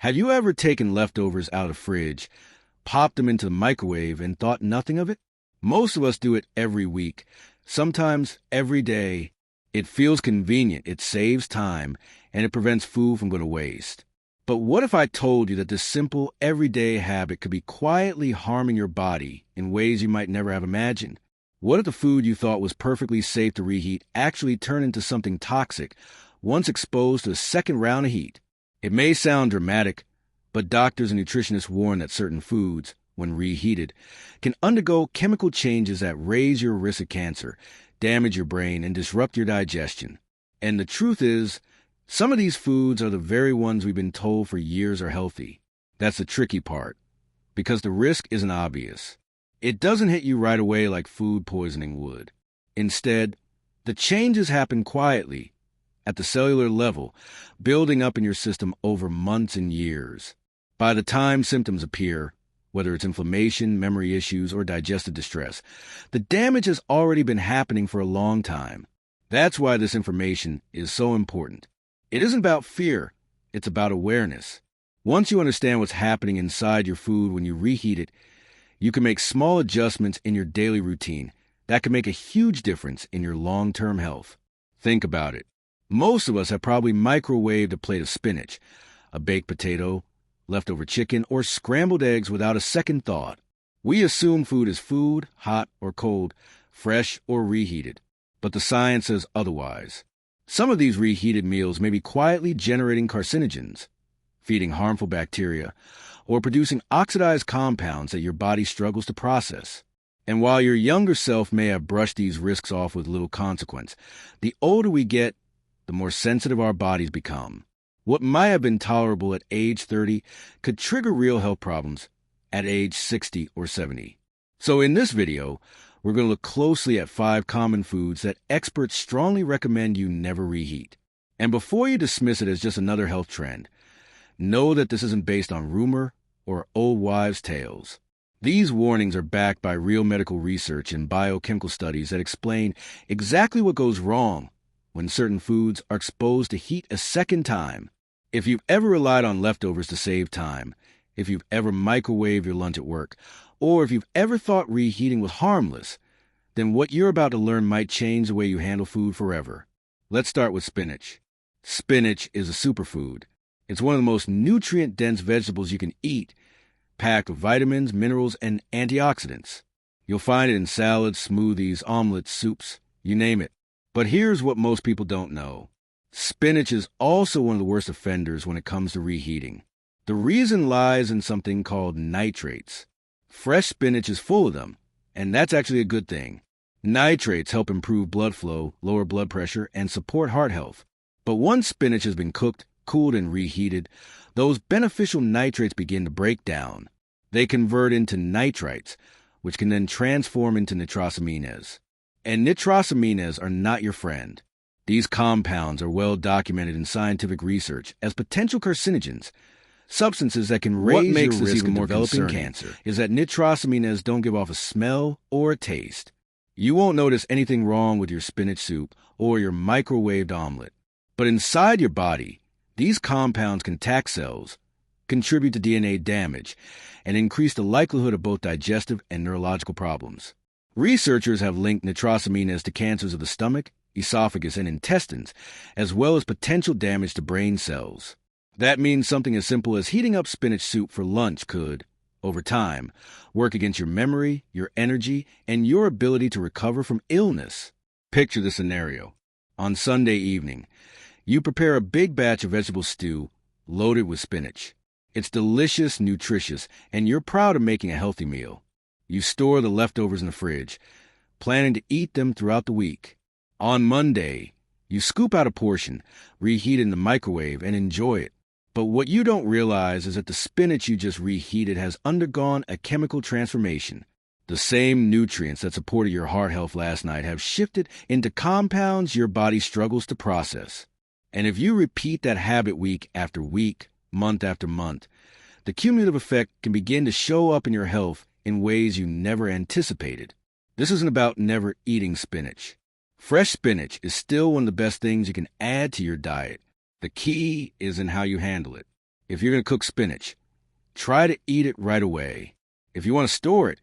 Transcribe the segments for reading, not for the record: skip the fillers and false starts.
Have you ever taken leftovers out of the fridge, popped them into the microwave, and thought nothing of it? Most of us do it every week, sometimes every day. It feels convenient, it saves time, and it prevents food from going to waste. But what if I told you that this simple, everyday habit could be quietly harming your body in ways you might never have imagined? What if the food you thought was perfectly safe to reheat actually turned into something toxic once exposed to a second round of heat? It may sound dramatic, but doctors and nutritionists warn that certain foods, when reheated, can undergo chemical changes that raise your risk of cancer, damage your brain, and disrupt your digestion. And the truth is, some of these foods are the very ones we've been told for years are healthy. That's the tricky part, because the risk isn't obvious. It doesn't hit you right away like food poisoning would. Instead, the changes happen quietly, at the cellular level, building up in your system over months and years. By the time symptoms appear, whether it's inflammation, memory issues, or digestive distress, the damage has already been happening for a long time. That's why this information is so important. It isn't about fear, it's about awareness. Once you understand what's happening inside your food when you reheat it, you can make small adjustments in your daily routine that can make a huge difference in your long-term health. Think about it. Most of us have probably microwaved a plate of spinach, a baked potato, leftover chicken, or scrambled eggs without a second thought. We assume food is food, hot or cold, fresh or reheated, but the science says otherwise. Some of these reheated meals may be quietly generating carcinogens, feeding harmful bacteria, or producing oxidized compounds that your body struggles to process. And while your younger self may have brushed these risks off with little consequence, the older we get, the more sensitive our bodies become. What might have been tolerable at age 30 could trigger real health problems at age 60 or 70. So in this video, we're going to look closely at 5 common foods that experts strongly recommend you never reheat. And before you dismiss it as just another health trend, know that this isn't based on rumor or old wives' tales. These warnings are backed by real medical research and biochemical studies that explain exactly what goes wrong when certain foods are exposed to heat a second time. If you've ever relied on leftovers to save time, if you've ever microwaved your lunch at work, or if you've ever thought reheating was harmless, then what you're about to learn might change the way you handle food forever. Let's start with spinach. Spinach is a superfood. It's one of the most nutrient-dense vegetables you can eat, packed with vitamins, minerals, and antioxidants. You'll find it in salads, smoothies, omelets, soups, you name it. But here's what most people don't know. Spinach is also one of the worst offenders when it comes to reheating. The reason lies in something called nitrates. Fresh spinach is full of them, and that's actually a good thing. Nitrates help improve blood flow, lower blood pressure, and support heart health. But once spinach has been cooked, cooled, and reheated, those beneficial nitrates begin to break down. They convert into nitrites, which can then transform into nitrosamines. And nitrosamines are not your friend. These compounds are well documented in scientific research as potential carcinogens, substances that can raise your risk of developing cancer. Is that nitrosamines don't give off a smell or a taste. You won't notice anything wrong with your spinach soup or your microwaved omelet. But inside your body, these compounds can attack cells, contribute to DNA damage, and increase the likelihood of both digestive and neurological problems. Researchers have linked nitrosamines to cancers of the stomach, esophagus, and intestines, as well as potential damage to brain cells. That means something as simple as heating up spinach soup for lunch could, over time, work against your memory, your energy, and your ability to recover from illness. Picture the scenario. On Sunday evening, you prepare a big batch of vegetable stew loaded with spinach. It's delicious, nutritious, and you're proud of making a healthy meal. You store the leftovers in the fridge, planning to eat them throughout the week. On Monday, you scoop out a portion, reheat it in the microwave, and enjoy it. But what you don't realize is that the spinach you just reheated has undergone a chemical transformation. The same nutrients that supported your heart health last night have shifted into compounds your body struggles to process. And if you repeat that habit week after week, month after month, the cumulative effect can begin to show up in your health in ways you never anticipated. This isn't about never eating spinach. Fresh spinach is still one of the best things you can add to your diet. The key is in how you handle it. If you're going to cook spinach, try to eat it right away. If you want to store it,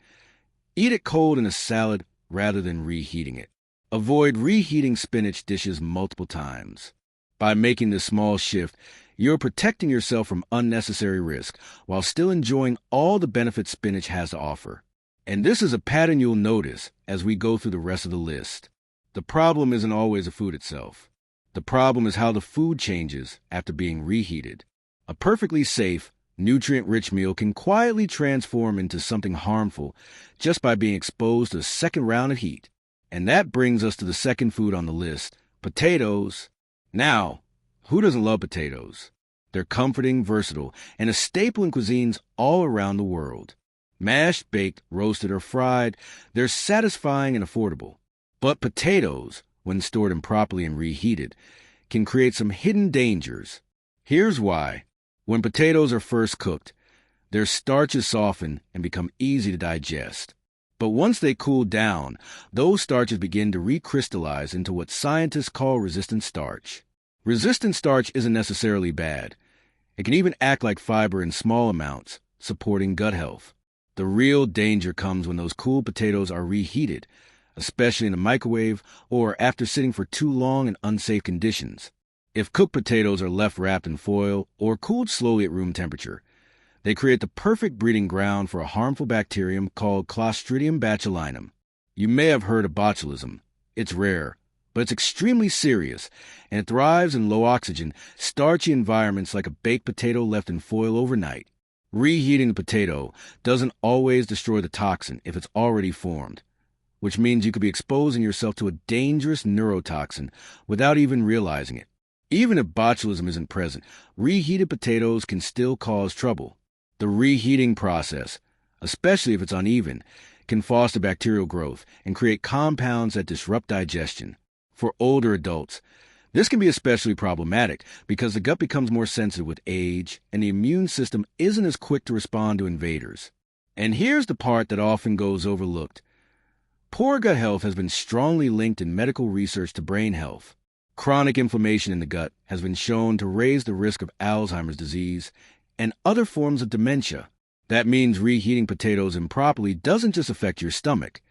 eat it cold in a salad rather than reheating it. Avoid reheating spinach dishes multiple times. By making this small shift, you're protecting yourself from unnecessary risk while still enjoying all the benefits spinach has to offer. And this is a pattern you'll notice as we go through the rest of the list. The problem isn't always the food itself. The problem is how the food changes after being reheated. A perfectly safe, nutrient-rich meal can quietly transform into something harmful just by being exposed to a second round of heat. And that brings us to the second food on the list, potatoes. Now, who doesn't love potatoes? They're comforting, versatile, and a staple in cuisines all around the world. Mashed, baked, roasted, or fried, they're satisfying and affordable. But potatoes, when stored improperly and reheated, can create some hidden dangers. Here's why. When potatoes are first cooked, their starches soften and become easy to digest. But once they cool down, those starches begin to recrystallize into what scientists call resistant starch. Resistant starch isn't necessarily bad. It can even act like fiber in small amounts, supporting gut health. The real danger comes when those cool potatoes are reheated, especially in a microwave or after sitting for too long in unsafe conditions. If cooked potatoes are left wrapped in foil or cooled slowly at room temperature, they create the perfect breeding ground for a harmful bacterium called Clostridium botulinum. You may have heard of botulism. It's rare, but it's extremely serious, and it thrives in low oxygen, starchy environments like a baked potato left in foil overnight. Reheating the potato doesn't always destroy the toxin if it's already formed, which means you could be exposing yourself to a dangerous neurotoxin without even realizing it. Even if botulism isn't present, reheated potatoes can still cause trouble. The reheating process, especially if it's uneven, can foster bacterial growth and create compounds that disrupt digestion. For older adults, this can be especially problematic because the gut becomes more sensitive with age and the immune system isn't as quick to respond to invaders. And here's the part that often goes overlooked. Poor gut health has been strongly linked in medical research to brain health. Chronic inflammation in the gut has been shown to raise the risk of Alzheimer's disease and other forms of dementia. That means reheating potatoes improperly doesn't just affect your stomach.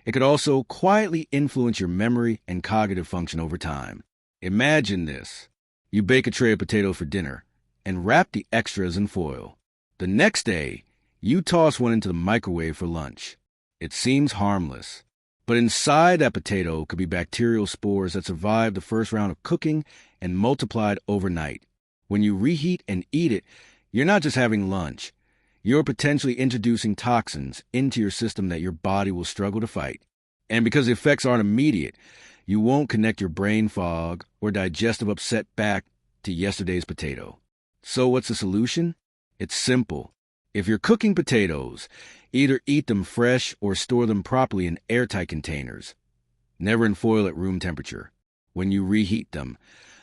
It could also quietly influence your memory and cognitive function over time. Imagine this. You bake a tray of potatoes for dinner and wrap the extras in foil. The next day, you toss one into the microwave for lunch. It seems harmless, but inside that potato could be bacterial spores that survived the first round of cooking and multiplied overnight. When you reheat and eat it, you're not just having lunch. You're potentially introducing toxins into your system that your body will struggle to fight. And because the effects aren't immediate, you won't connect your brain fog or digestive upset back to yesterday's potato. So what's the solution? It's simple. If you're cooking potatoes, either eat them fresh or store them properly in airtight containers. Never in foil at room temperature. When you reheat them,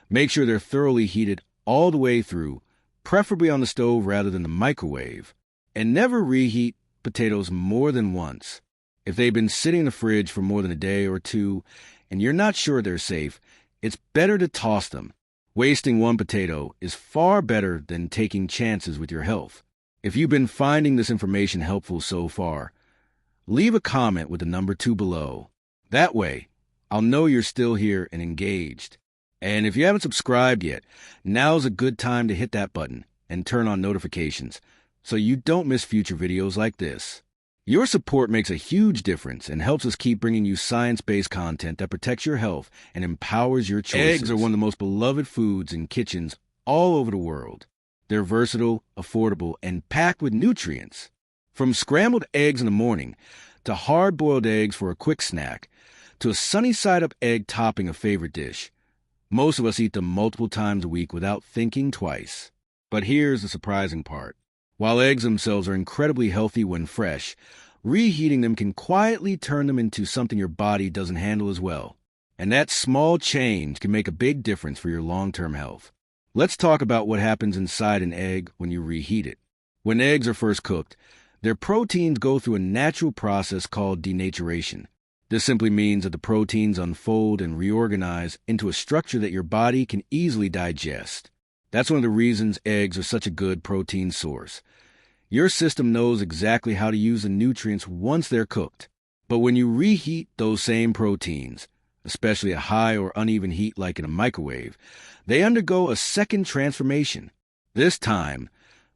make sure they're thoroughly heated all the way through, preferably on the stove rather than the microwave. And never reheat potatoes more than once. If they've been sitting in the fridge for more than a day or two and you're not sure they're safe, it's better to toss them. Wasting one potato is far better than taking chances with your health. If you've been finding this information helpful so far, leave a comment with the number 2 below. That way, I'll know you're still here and engaged. And if you haven't subscribed yet, now's a good time to hit that button and turn on notifications so you don't miss future videos like this. Your support makes a huge difference and helps us keep bringing you science-based content that protects your health and empowers your choices. Eggs are one of the most beloved foods in kitchens all over the world. They're versatile, affordable, and packed with nutrients. From scrambled eggs in the morning to hard-boiled eggs for a quick snack to a sunny-side-up egg topping a favorite dish, most of us eat them multiple times a week without thinking twice. But here's the surprising part. While eggs themselves are incredibly healthy when fresh, reheating them can quietly turn them into something your body doesn't handle as well. And that small change can make a big difference for your long-term health. Let's talk about what happens inside an egg when you reheat it. When eggs are first cooked, their proteins go through a natural process called denaturation. This simply means that the proteins unfold and reorganize into a structure that your body can easily digest. That's one of the reasons eggs are such a good protein source. Your system knows exactly how to use the nutrients once they're cooked. But when you reheat those same proteins, especially at high or uneven heat like in a microwave, they undergo a second transformation. This time,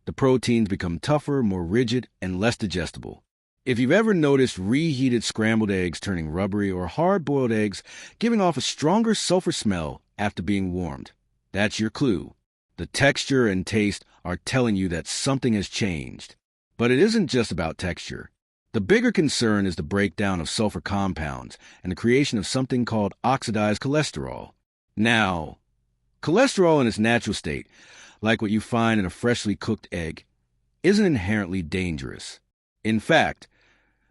the proteins become tougher, more rigid, and less digestible. If you've ever noticed reheated scrambled eggs turning rubbery or hard-boiled eggs giving off a stronger sulfur smell after being warmed, that's your clue. The texture and taste are telling you that something has changed. But it isn't just about texture. The bigger concern is the breakdown of sulfur compounds and the creation of something called oxidized cholesterol. Now, cholesterol in its natural state, like what you find in a freshly cooked egg, isn't inherently dangerous. In fact,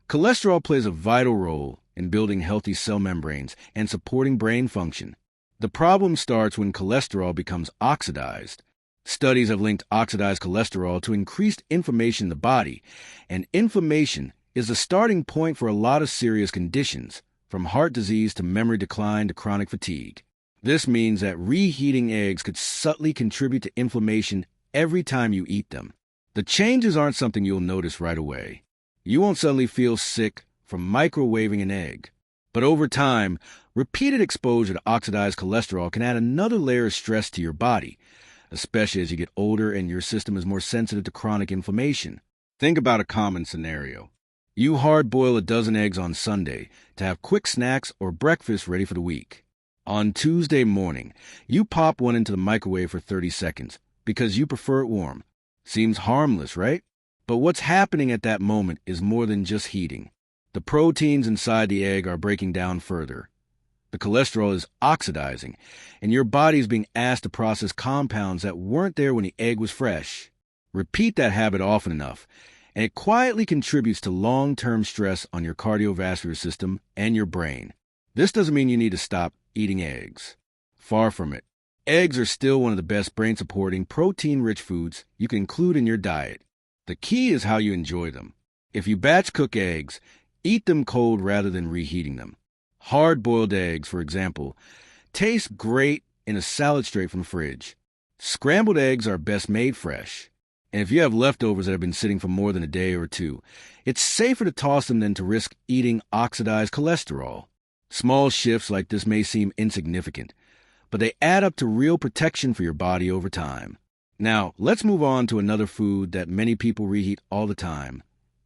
cholesterol plays a vital role in building healthy cell membranes and supporting brain function. The problem starts when cholesterol becomes oxidized. Studies have linked oxidized cholesterol to increased inflammation in the body, and inflammation is the starting point for a lot of serious conditions, from heart disease to memory decline to chronic fatigue. This means that reheating eggs could subtly contribute to inflammation every time you eat them. The changes aren't something you'll notice right away. You won't suddenly feel sick from microwaving an egg. But over time, repeated exposure to oxidized cholesterol can add another layer of stress to your body, especially as you get older and your system is more sensitive to chronic inflammation. Think about a common scenario. You hard-boil a dozen eggs on Sunday to have quick snacks or breakfast ready for the week. On Tuesday morning, you pop one into the microwave for 30 seconds because you prefer it warm. Seems harmless, right? But what's happening at that moment is more than just heating. The proteins inside the egg are breaking down further. The cholesterol is oxidizing, and your body is being asked to process compounds that weren't there when the egg was fresh. Repeat that habit often enough, and it quietly contributes to long-term stress on your cardiovascular system and your brain. This doesn't mean you need to stop eating eggs. Far from it. Eggs are still one of the best brain-supporting, protein-rich foods you can include in your diet. The key is how you enjoy them. If you batch cook eggs, eat them cold rather than reheating them. Hard-boiled eggs, for example, taste great in a salad straight from the fridge. Scrambled eggs are best made fresh. And if you have leftovers that have been sitting for more than a day or two, it's safer to toss them than to risk eating oxidized cholesterol. Small shifts like this may seem insignificant, but they add up to real protection for your body over time. Now, let's move on to another food that many people reheat all the time: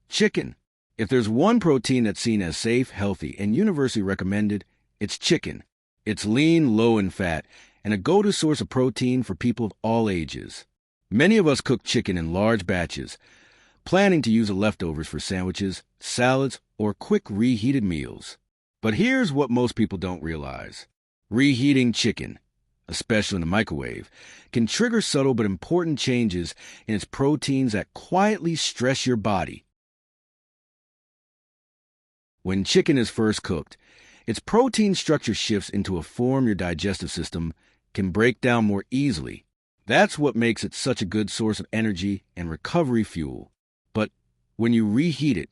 chicken. If there's one protein that's seen as safe, healthy, and universally recommended, it's chicken. It's lean, low in fat, and a go-to source of protein for people of all ages. Many of us cook chicken in large batches, planning to use the leftovers for sandwiches, salads, or quick reheated meals. But here's what most people don't realize. Reheating chicken, especially in the microwave, can trigger subtle but important changes in its proteins that quietly stress your body. When chicken is first cooked, its protein structure shifts into a form your digestive system can break down more easily. That's what makes it such a good source of energy and recovery fuel. But when you reheat it,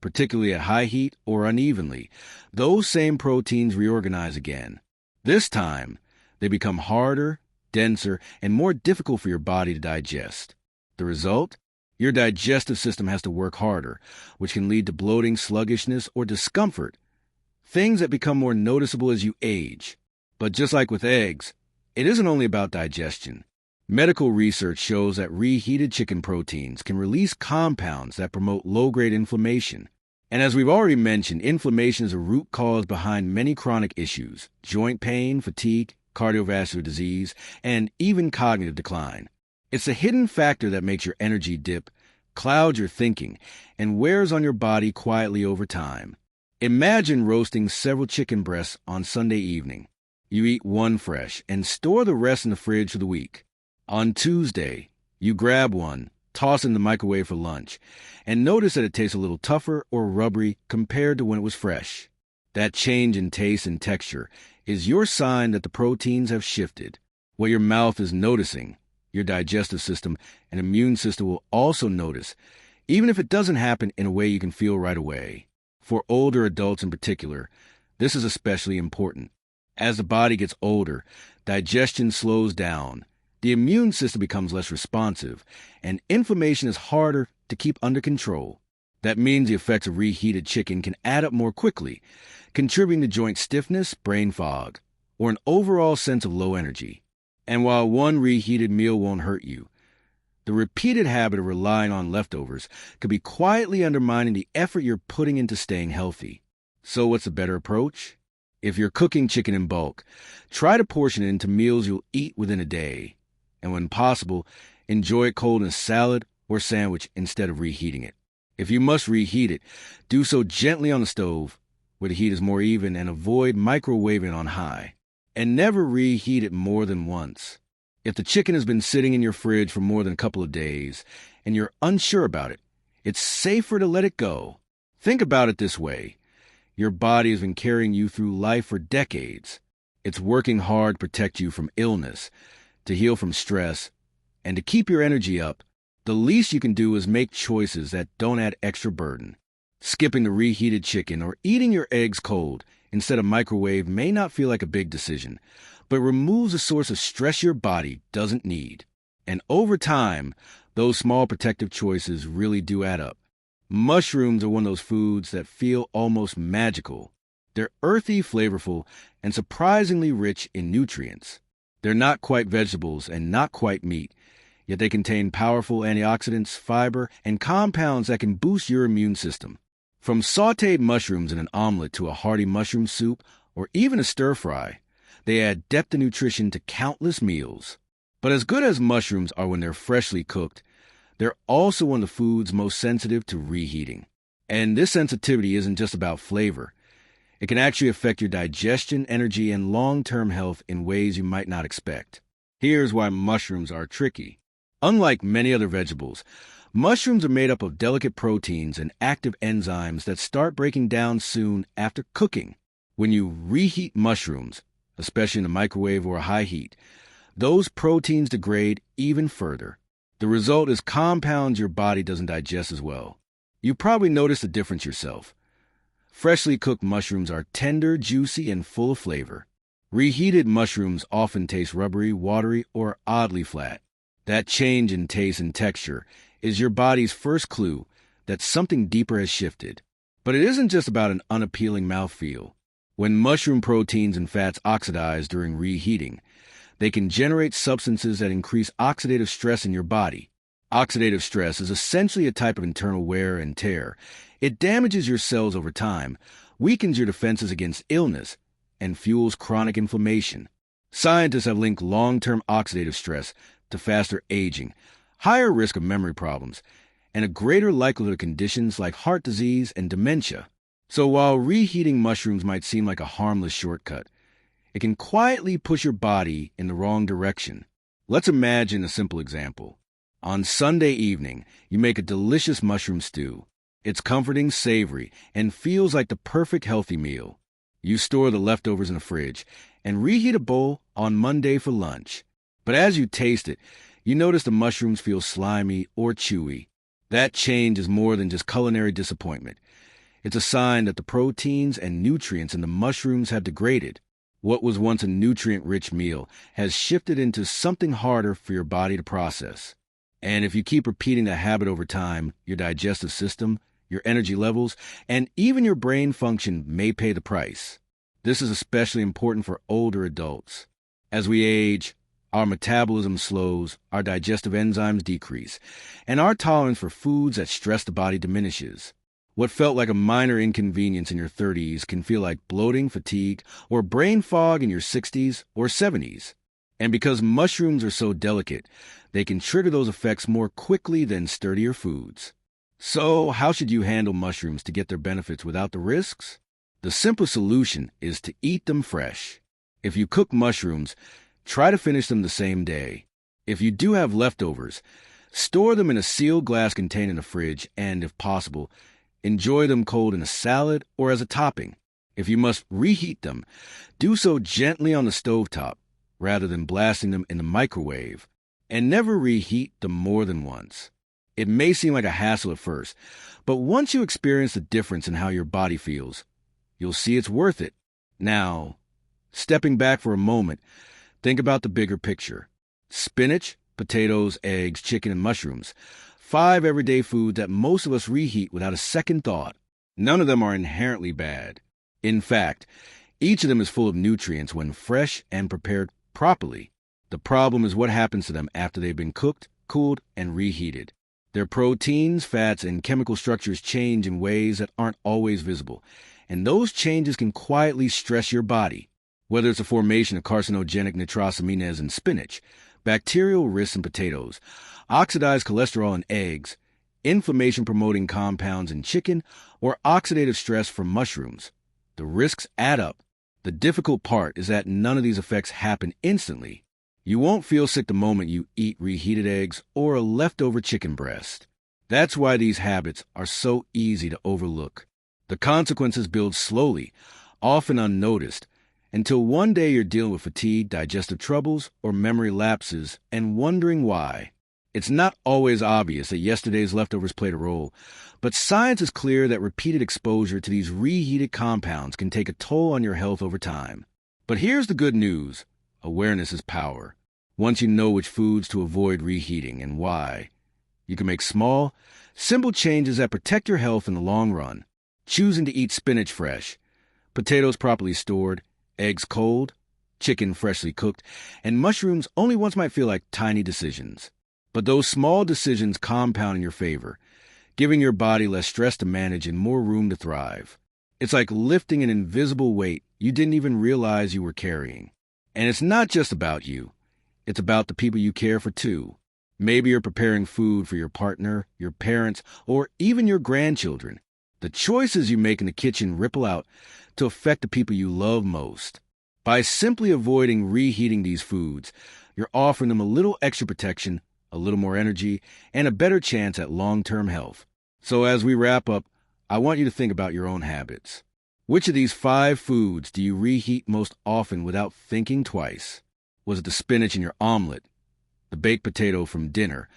particularly at high heat or unevenly, those same proteins reorganize again. This time, they become harder, denser, and more difficult for your body to digest. The result? Your digestive system has to work harder, which can lead to bloating, sluggishness, or discomfort, things that become more noticeable as you age. But just like with eggs, it isn't only about digestion. Medical research shows that reheated chicken proteins can release compounds that promote low-grade inflammation. And as we've already mentioned, inflammation is a root cause behind many chronic issues: joint pain, fatigue, cardiovascular disease, and even cognitive decline. It's a hidden factor that makes your energy dip, clouds your thinking, and wears on your body quietly over time. Imagine roasting several chicken breasts on Sunday evening. You eat one fresh and store the rest in the fridge for the week. On Tuesday, you grab one, toss it in the microwave for lunch, and notice that it tastes a little tougher or rubbery compared to when it was fresh. That change in taste and texture is your sign that the proteins have shifted. What your mouth is noticing, your digestive system and immune system will also notice, even if it doesn't happen in a way you can feel right away. For older adults in particular, this is especially important. As the body gets older, digestion slows down. The immune system becomes less responsive, and inflammation is harder to keep under control. That means the effects of reheated chicken can add up more quickly, contributing to joint stiffness, brain fog, or an overall sense of low energy. And while one reheated meal won't hurt you, the repeated habit of relying on leftovers could be quietly undermining the effort you're putting into staying healthy. So what's the better approach? If you're cooking chicken in bulk, try to portion it into meals you'll eat within a day. And when possible, enjoy it cold in a salad or sandwich instead of reheating it. If you must reheat it, do so gently on the stove, where the heat is more even, and avoid microwaving on high. And never reheat it more than once. If the chicken has been sitting in your fridge for more than a couple of days, and you're unsure about it, it's safer to let it go. Think about it this way. Your body has been carrying you through life for decades. It's working hard to protect you from illness, to heal from stress, and to keep your energy up. The least you can do is make choices that don't add extra burden. Skipping the reheated chicken or eating your eggs cold instead of microwave may not feel like a big decision, but removes a source of stress your body doesn't need. And over time, those small protective choices really do add up. Mushrooms are one of those foods that feel almost magical. They're earthy, flavorful, and surprisingly rich in nutrients. They're not quite vegetables and not quite meat, yet they contain powerful antioxidants, fiber, and compounds that can boost your immune system. From sautéed mushrooms in an omelet to a hearty mushroom soup or even a stir-fry, they add depth and nutrition to countless meals. But as good as mushrooms are when they're freshly cooked, they're also one of the foods most sensitive to reheating. And this sensitivity isn't just about flavor. It can actually affect your digestion, energy, and long-term health in ways you might not expect. Here's why mushrooms are tricky. Unlike many other vegetables, mushrooms are made up of delicate proteins and active enzymes that start breaking down soon after cooking. When you reheat mushrooms, especially in a microwave or a high heat, those proteins degrade even further. The result is compounds your body doesn't digest as well. You probably noticed the difference yourself. Freshly cooked mushrooms are tender, juicy, and full of flavor. Reheated mushrooms often taste rubbery, watery, or oddly flat. That change in taste and texture is your body's first clue that something deeper has shifted. But it isn't just about an unappealing mouthfeel. When mushroom proteins and fats oxidize during reheating, they can generate substances that increase oxidative stress in your body. Oxidative stress is essentially a type of internal wear and tear. It damages your cells over time, weakens your defenses against illness, and fuels chronic inflammation. Scientists have linked long-term oxidative stress to faster aging, higher risk of memory problems, and a greater likelihood of conditions like heart disease and dementia. So while reheating mushrooms might seem like a harmless shortcut, it can quietly push your body in the wrong direction. Let's imagine a simple example. On Sunday evening, you make a delicious mushroom stew. It's comforting, savory, and feels like the perfect healthy meal. You store the leftovers in the fridge and reheat a bowl on Monday for lunch. But as you taste it, you notice the mushrooms feel slimy or chewy. That change is more than just culinary disappointment. It's a sign that the proteins and nutrients in the mushrooms have degraded. What was once a nutrient-rich meal has shifted into something harder for your body to process. And if you keep repeating that habit over time, your digestive system, your energy levels, and even your brain function may pay the price. This is especially important for older adults. As we age, our metabolism slows, our digestive enzymes decrease, and our tolerance for foods that stress the body diminishes. What felt like a minor inconvenience in your 30s can feel like bloating, fatigue, or brain fog in your 60s or 70s. And because mushrooms are so delicate, they can trigger those effects more quickly than sturdier foods. So, how should you handle mushrooms to get their benefits without the risks? The simple solution is to eat them fresh. If you cook mushrooms, try to finish them the same day. If you do have leftovers, store them in a sealed glass container in the fridge and, if possible, enjoy them cold in a salad or as a topping. If you must reheat them, do so gently on the stovetop rather than blasting them in the microwave, and never reheat them more than once. It may seem like a hassle at first, but once you experience the difference in how your body feels, you'll see it's worth it. Now, stepping back for a moment, think about the bigger picture. Spinach, potatoes, eggs, chicken, and mushrooms. 5 everyday foods that most of us reheat without a second thought. None of them are inherently bad. In fact, each of them is full of nutrients when fresh and prepared properly. The problem is what happens to them after they've been cooked, cooled, and reheated. Their proteins, fats, and chemical structures change in ways that aren't always visible, and those changes can quietly stress your body. Whether it's the formation of carcinogenic nitrosamines in spinach, bacterial risks in potatoes, oxidized cholesterol in eggs, inflammation-promoting compounds in chicken, or oxidative stress from mushrooms, the risks add up. The difficult part is that none of these effects happen instantly. You won't feel sick the moment you eat reheated eggs or a leftover chicken breast. That's why these habits are so easy to overlook. The consequences build slowly, often unnoticed, until one day you're dealing with fatigue, digestive troubles, or memory lapses and wondering why. It's not always obvious that yesterday's leftovers played a role, but science is clear that repeated exposure to these reheated compounds can take a toll on your health over time. But here's the good news. Awareness is power. Once you know which foods to avoid reheating and why, you can make small, simple changes that protect your health in the long run. Choosing to eat spinach fresh, potatoes properly stored, eggs cold, chicken freshly cooked, and mushrooms only once might feel like tiny decisions. But those small decisions compound in your favor, giving your body less stress to manage and more room to thrive. It's like lifting an invisible weight you didn't even realize you were carrying. And it's not just about you. It's about the people you care for, too. Maybe you're preparing food for your partner, your parents, or even your grandchildren. The choices you make in the kitchen ripple out to affect the people you love most. By simply avoiding reheating these foods, you're offering them a little extra protection, a little more energy, and a better chance at long-term health. So as we wrap up, I want you to think about your own habits. Which of these 5 foods do you reheat most often without thinking twice? Was it the spinach in your omelet, the baked potato from dinner,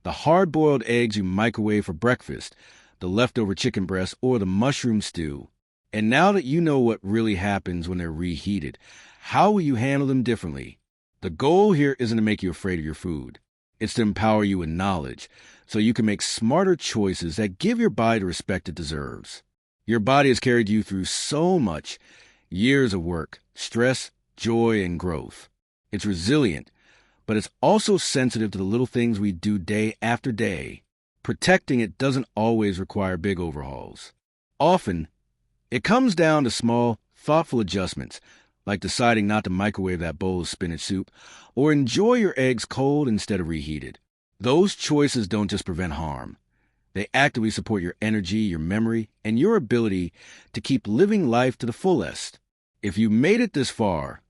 the hard-boiled eggs you microwave for breakfast, the leftover chicken breast, or the mushroom stew? And now that you know what really happens when they're reheated, how will you handle them differently? The goal here isn't to make you afraid of your food. It's to empower you with knowledge so you can make smarter choices that give your body the respect it deserves. Your body has carried you through so much, years of work, stress, joy, and growth. It's resilient, but it's also sensitive to the little things we do day after day. Protecting it doesn't always require big overhauls. Often, it comes down to small, thoughtful adjustments, like deciding not to microwave that bowl of spinach soup or enjoy your eggs cold instead of reheated. Those choices don't just prevent harm. They actively support your energy, your memory, and your ability to keep living life to the fullest. If you made it this far,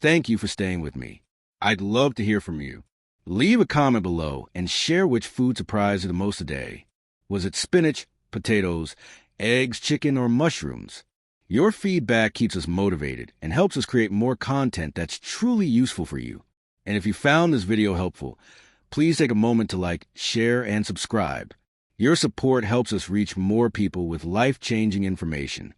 thank you for staying with me. I'd love to hear from you. Leave a comment below and share which food surprised you the most today. Was it spinach, potatoes, eggs, chicken, or mushrooms? Your feedback keeps us motivated and helps us create more content that's truly useful for you. And if you found this video helpful, please take a moment to like, share, and subscribe. Your support helps us reach more people with life-changing information.